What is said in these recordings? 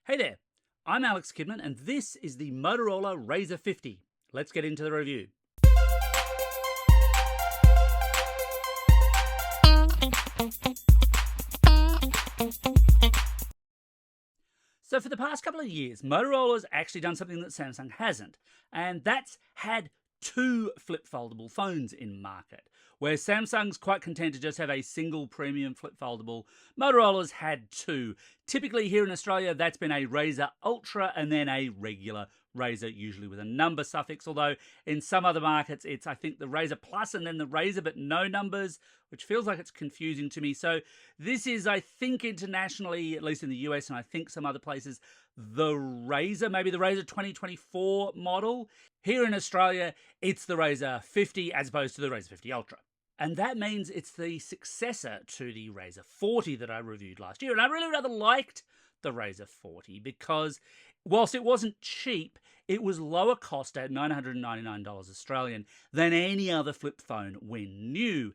Hey there, I'm Alex Kidman and this is the Motorola Razr 50. Let's get into the review. So for the past couple of years, Motorola's actually done something that Samsung hasn't, and that's had two flip foldable phones in market. Where Samsung's quite content to just have a single premium flip foldable, Motorola's had two. Typically here in Australia, that's been a Razr Ultra and then a regular Razr, usually with a number suffix, although in some other markets it's, I think, the Razr Plus and then the Razr but no numbers, which feels like it's confusing to me. So this is, I think, internationally, at least in the US and I think some other places, the Razr, maybe the Razr 2024 model. Here in Australia, it's the Razr 50 as opposed to the Razr 50 Ultra. And that means it's the successor to the Razr 40 that I reviewed last year. And I really rather liked the Razr 40 because whilst it wasn't cheap, it was lower cost at $999 Australian than any other flip phone when new.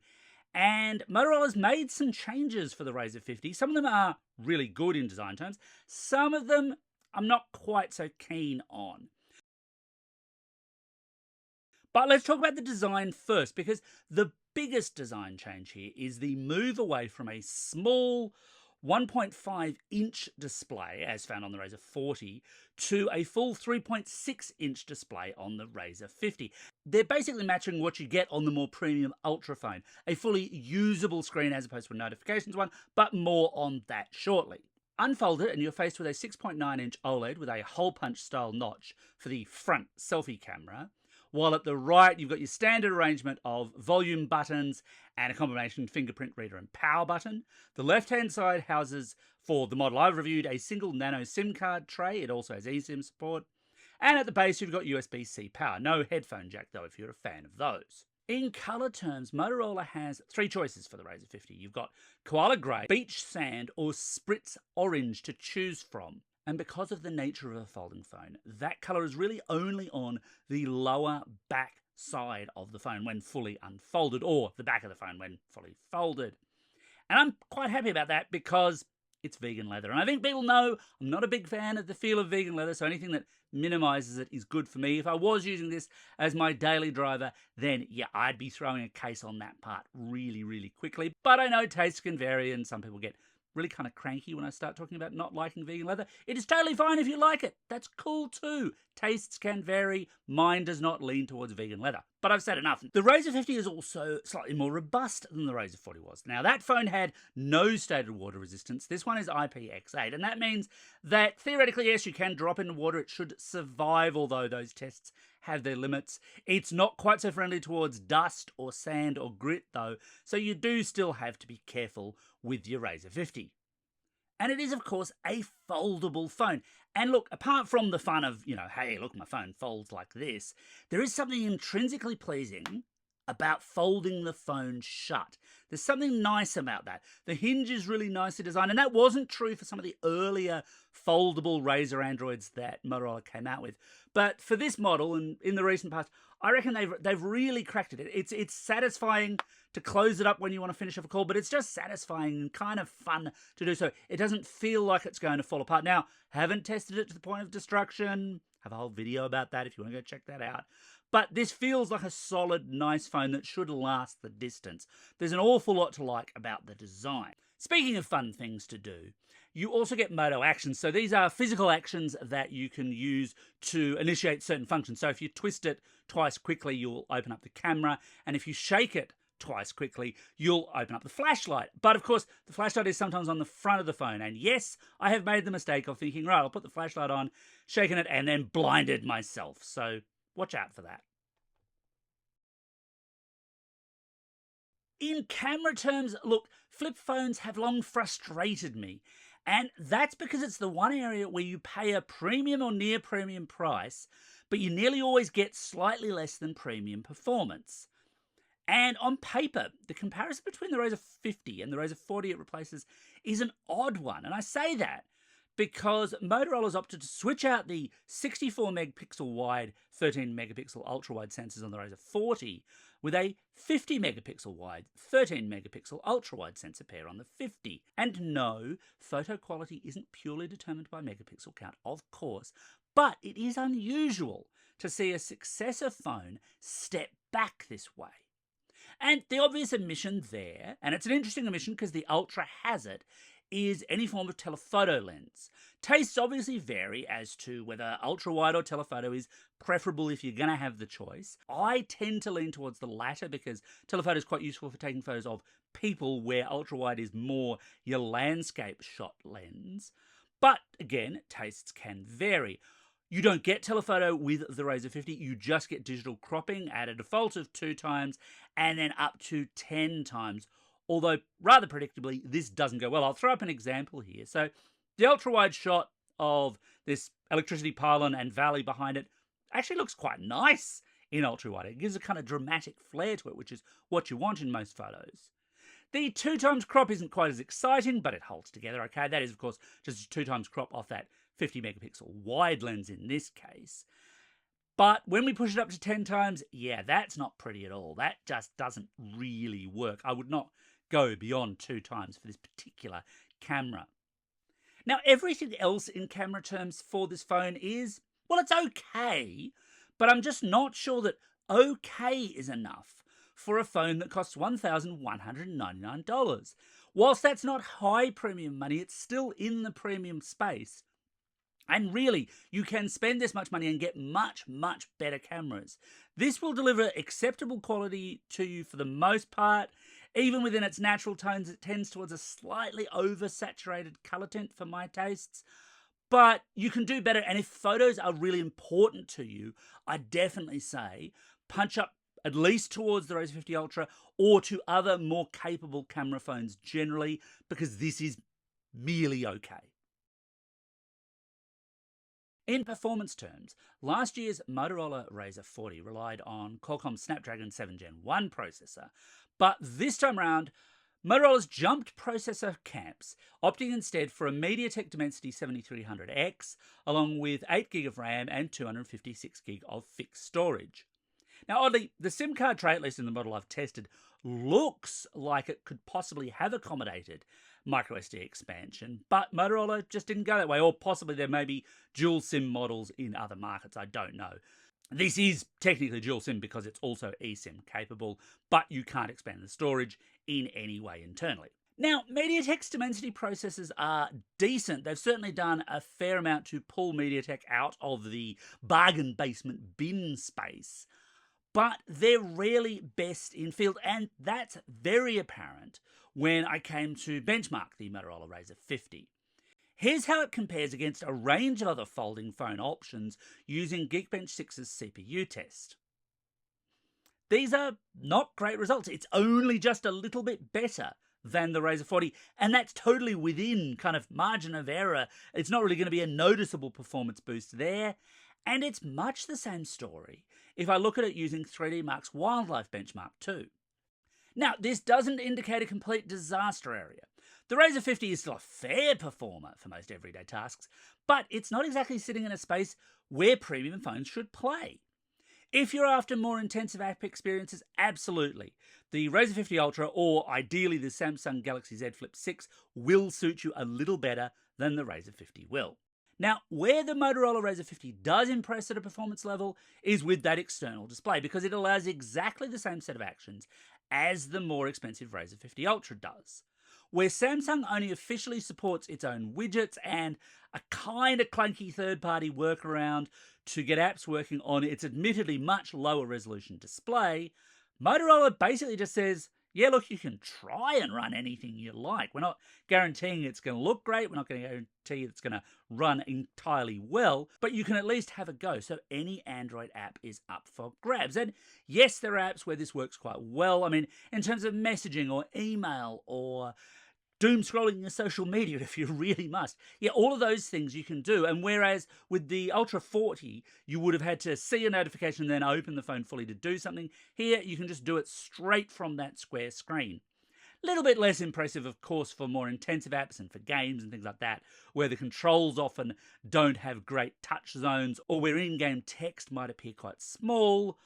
And Motorola's made some changes for the Razr 50. Some of them are really good in design terms. Some of them I'm not quite so keen on. But let's talk about the design first, because the biggest design change here is the move away from a small 1.5-inch display, as found on the Razr 40, to a full 3.6-inch display on the Razr 50. They're basically matching what you get on the more premium Ultra phone, a fully usable screen as opposed to a notifications one, but more on that shortly. Unfold it and you're faced with a 6.9-inch OLED with a hole punch style notch for the front selfie camera, while at the right you've got your standard arrangement of volume buttons and a combination fingerprint reader and power button. The left-hand side houses, for the model I've reviewed, a single nano SIM card tray. It also has eSIM support. And at the base you've got USB-C power. No headphone jack though if you're a fan of those. In colour terms, Motorola has three choices for the Razr 50. You've got koala grey, beach sand or spritz orange to choose from. And because of the nature of a folding phone, that colour is really only on the lower back side of the phone when fully unfolded, or the back of the phone when fully folded. And I'm quite happy about that because it's vegan leather. And I think people know I'm not a big fan of the feel of vegan leather, so anything that minimises it is good for me. If I was using this as my daily driver, then yeah, I'd be throwing a case on that part really, really quickly. But I know tastes can vary and some people get really kind of cranky when I start talking about not liking vegan leather. It is totally fine if you like it. That's cool too. Tastes can vary. Mine does not lean towards vegan leather. But I've said enough. The Razr 50 is also slightly more robust than the Razr 40 was. Now that phone had no stated water resistance. This one is IPX8, and that means that theoretically, yes, you can drop into water. It should survive, although those tests have their limits. It's not quite so friendly towards dust or sand or grit though, so you do still have to be careful with your Razr 50. And it is, of course, a foldable phone. And look, apart from the fun of, hey, look, my phone folds like this, there is something intrinsically pleasing about folding the phone shut. There's something nice about that. The hinge is really nicely designed, and that wasn't true for some of the earlier foldable Razr Androids that Motorola came out with. But for this model, and in the recent past, I reckon they've really cracked it. It's satisfying to close it up when you want to finish off a call, but it's just satisfying and kind of fun to do so. It doesn't feel like it's going to fall apart. Now, haven't tested it to the point of destruction. Have a whole video about that if you want to go check that out. But this feels like a solid, nice phone that should last the distance. There's an awful lot to like about the design. Speaking of fun things to do, you also get Moto Actions. So these are physical actions that you can use to initiate certain functions. So if you twist it twice quickly, you'll open up the camera. And if you shake it twice quickly, you'll open up the flashlight. But of course, the flashlight is sometimes on the front of the phone. And yes, I have made the mistake of thinking, right, I'll put the flashlight on, shaking it, and then blinded myself. So watch out for that. In camera terms, look, flip phones have long frustrated me. And that's because it's the one area where you pay a premium or near premium price, but you nearly always get slightly less than premium performance. And on paper, the comparison between the Razr 50 and the Razr 40 it replaces is an odd one. And I say that because Motorola's opted to switch out the 64 megapixel wide, 13 megapixel ultra wide sensors on the Razr 40 with a 50 megapixel wide, 13 megapixel ultra wide sensor pair on the 50. And no, photo quality isn't purely determined by megapixel count, of course, but it is unusual to see a successor phone step back this way. And the obvious omission there, and it's an interesting omission because the Ultra has it, is any form of telephoto lens. Tastes obviously vary as to whether ultra-wide or telephoto is preferable if you're going to have the choice. I tend to lean towards the latter because telephoto is quite useful for taking photos of people, where ultra-wide is more your landscape shot lens. But again, tastes can vary. You don't get telephoto with the Razr 50, you just get digital cropping at a default of 2 times and then up to 10 times. Although, rather predictably, this doesn't go well. I'll throw up an example here. So, the ultra-wide shot of this electricity pylon and valley behind it actually looks quite nice in ultra-wide. It gives a kind of dramatic flair to it, which is what you want in most photos. The 2 times crop isn't quite as exciting, but it holds together okay. That is, of course, just a 2 times crop off that 50 megapixel wide lens in this case. But when we push it up to 10 times, yeah, that's not pretty at all. That just doesn't really work. I would not go beyond 2 times for this particular camera. Now, everything else in camera terms for this phone is, well, it's okay, but I'm just not sure that okay is enough for a phone that costs $1,199. Whilst that's not high premium money, it's still in the premium space. And really, you can spend this much money and get much, much better cameras. This will deliver acceptable quality to you for the most part. Even within its natural tones, it tends towards a slightly oversaturated colour tint for my tastes. But you can do better, and if photos are really important to you, I definitely say punch up at least towards the Razr 50 Ultra or to other more capable camera phones generally, because this is merely okay. In performance terms, last year's Motorola Razr 40 relied on Qualcomm's Snapdragon 7 Gen 1 processor, but this time around, Motorola's jumped processor camps, opting instead for a MediaTek Dimensity 7300X, along with 8GB of RAM and 256GB of fixed storage. Now, oddly, the SIM card tray, at least in the model I've tested, looks like it could possibly have accommodated microSD expansion, but Motorola just didn't go that way, or possibly there may be dual SIM models in other markets, I don't know. This is technically dual SIM because it's also eSIM capable, but you can't expand the storage in any way internally. Now, MediaTek's Dimensity processors are decent. They've certainly done a fair amount to pull MediaTek out of the bargain basement bin space, but they're rarely best in field, and that's very apparent when I came to benchmark the Motorola Razr 50. Here's how it compares against a range of other folding phone options using Geekbench 6's CPU test. These are not great results. It's only just a little bit better than the Razr 40, and that's totally within kind of margin of error. It's not really going to be a noticeable performance boost there, and it's much the same story if I look at it using 3DMark's Wildlife Benchmark too. Now, this doesn't indicate a complete disaster area. The Razr 50 is still a fair performer for most everyday tasks, but it's not exactly sitting in a space where premium phones should play. If you're after more intensive app experiences, absolutely. The Razr 50 Ultra, or ideally the Samsung Galaxy Z Flip 6, will suit you a little better than the Razr 50 will. Now, where the Motorola Razr 50 does impress at a performance level is with that external display, because it allows exactly the same set of actions as the more expensive Razr 50 Ultra does. Where Samsung only officially supports its own widgets and a kind of clunky third-party workaround to get apps working on its admittedly much lower resolution display, Motorola basically just says, yeah, look, you can try and run anything you like. We're not guaranteeing it's going to look great. We're not going to guarantee it's going to run entirely well, but you can at least have a go. So any Android app is up for grabs. And yes, there are apps where this works quite well. I mean, in terms of messaging or email or doom scrolling your social media if you really must. Yeah, all of those things you can do. And whereas with the Ultra 40, you would have had to see a notification and then open the phone fully to do something, here you can just do it straight from that square screen. A little bit less impressive, of course, for more intensive apps and for games and things like that, where the controls often don't have great touch zones or where in-game text might appear quite small.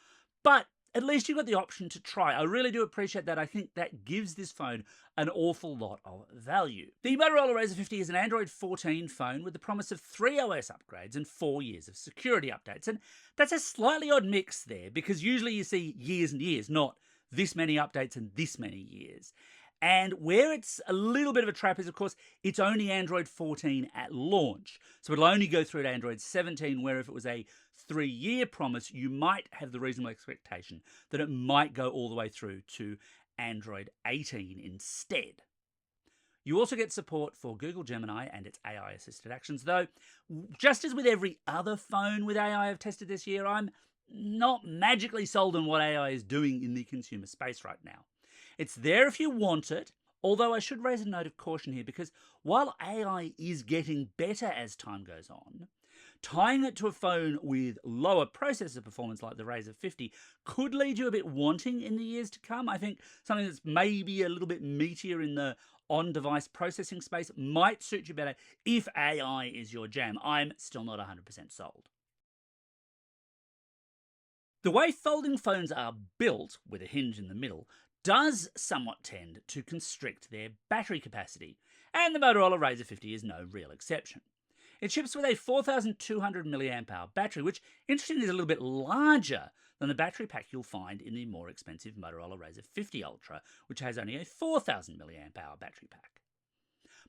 But at least you've got the option to try. I really do appreciate that. I think that gives this phone an awful lot of value. The Motorola Razr 50 is an Android 14 phone with the promise of 3 OS upgrades and 4 years of security updates. And that's a slightly odd mix there, because usually you see years and years, not this many updates and this many years. And where it's a little bit of a trap is, of course, it's only Android 14 at launch. So it'll only go through to Android 17, where if it was a 3-year promise, you might have the reasonable expectation that it might go all the way through to Android 18 instead. You also get support for Google Gemini and its AI-assisted actions, though, just as with every other phone with AI I've tested this year, I'm not magically sold on what AI is doing in the consumer space right now. It's there if you want it, although I should raise a note of caution here, because while AI is getting better as time goes on, tying it to a phone with lower processor performance like the Razr 50 could lead you a bit wanting in the years to come. I think something that's maybe a little bit meatier in the on-device processing space might suit you better if AI is your jam. I'm still not 100% sold. The way folding phones are built, with a hinge in the middle, does somewhat tend to constrict their battery capacity, and the Motorola Razr 50 is no real exception. It ships with a 4,200 mAh battery, which, interestingly, is a little bit larger than the battery pack you'll find in the more expensive Motorola Razr 50 Ultra, which has only a 4,000 mAh battery pack.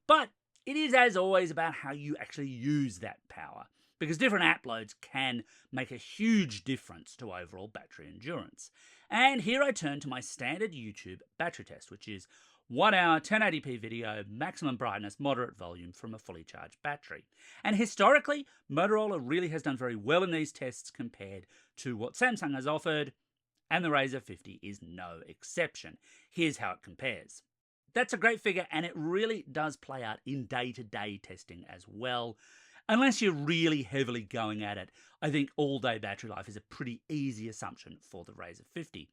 But it is, as always, about how you actually use that power, because different app loads can make a huge difference to overall battery endurance. And here I turn to my standard YouTube battery test, which is 1 hour, 1080p video, maximum brightness, moderate volume from a fully charged battery. And historically, Motorola really has done very well in these tests compared to what Samsung has offered, and the Razr 50 is no exception. Here's how it compares. That's a great figure, and it really does play out in day-to-day testing as well. Unless you're really heavily going at it, I think all-day battery life is a pretty easy assumption for the Razr 50.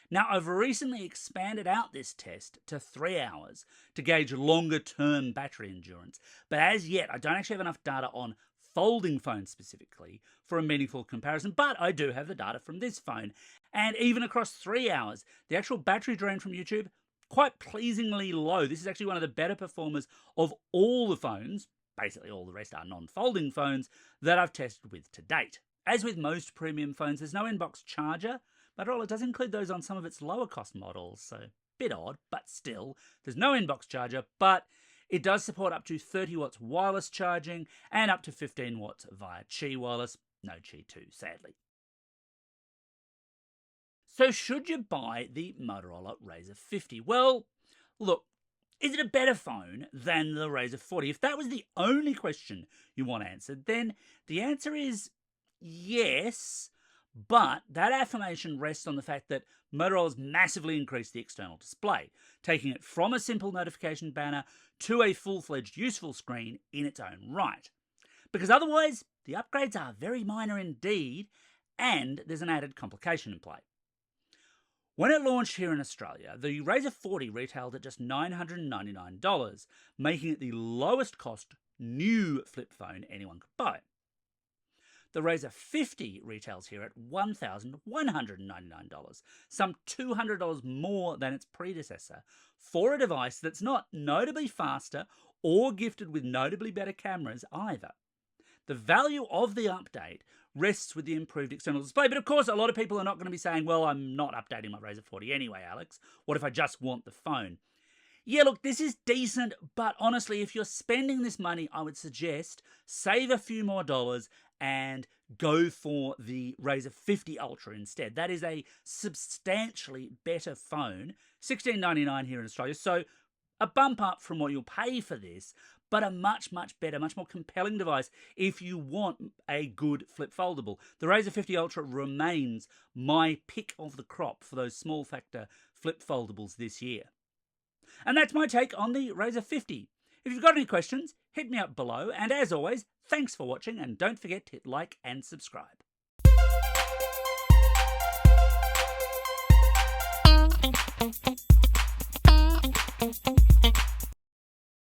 Now, I've recently expanded out this test to 3 hours to gauge longer-term battery endurance, but as yet, I don't actually have enough data on folding phones specifically for a meaningful comparison, but I do have the data from this phone, and even across 3 hours, the actual battery drain from YouTube, quite pleasingly low. This is actually one of the better performers of all the phones, basically all the rest are non-folding phones, that I've tested with to date. As with most premium phones, there's no inbox charger. Motorola does include those on some of its lower cost models, so a bit odd, but still, there's no inbox charger, but it does support up to 30 watts wireless charging and up to 15 watts via Qi wireless. No Qi 2, sadly. So should you buy the Motorola Razr 50? Well, look, is it a better phone than the Razr 40? If that was the only question you want answered, then the answer is yes, but that affirmation rests on the fact that Motorola's massively increased the external display, taking it from a simple notification banner to a full-fledged useful screen in its own right. Because otherwise, the upgrades are very minor indeed, and there's an added complication in play. When it launched here in Australia, the Razr 40 retailed at just $999, making it the lowest cost new flip phone anyone could buy. The Razr 50 retails here at $1,199, some $200 more than its predecessor, for a device that's not notably faster or gifted with notably better cameras either. The value of the update rests with the improved external display, but of course a lot of people are not going to be saying, well, I'm not updating my Razr 40 anyway, Alex. What if I just want the phone? Yeah, look, this is decent, but honestly, if you're spending this money, I would suggest save a few more dollars and go for the Razr 50 Ultra instead. That is a substantially better phone, $16.99 here in Australia, so a bump up from what you'll pay for this, but a much, much better, much more compelling device if you want a good flip foldable. The Razr 50 Ultra remains my pick of the crop for those small factor flip foldables this year. And that's my take on the Razr 50. If you've got any questions, hit me up below, and as always, thanks for watching, and don't forget to hit like and subscribe.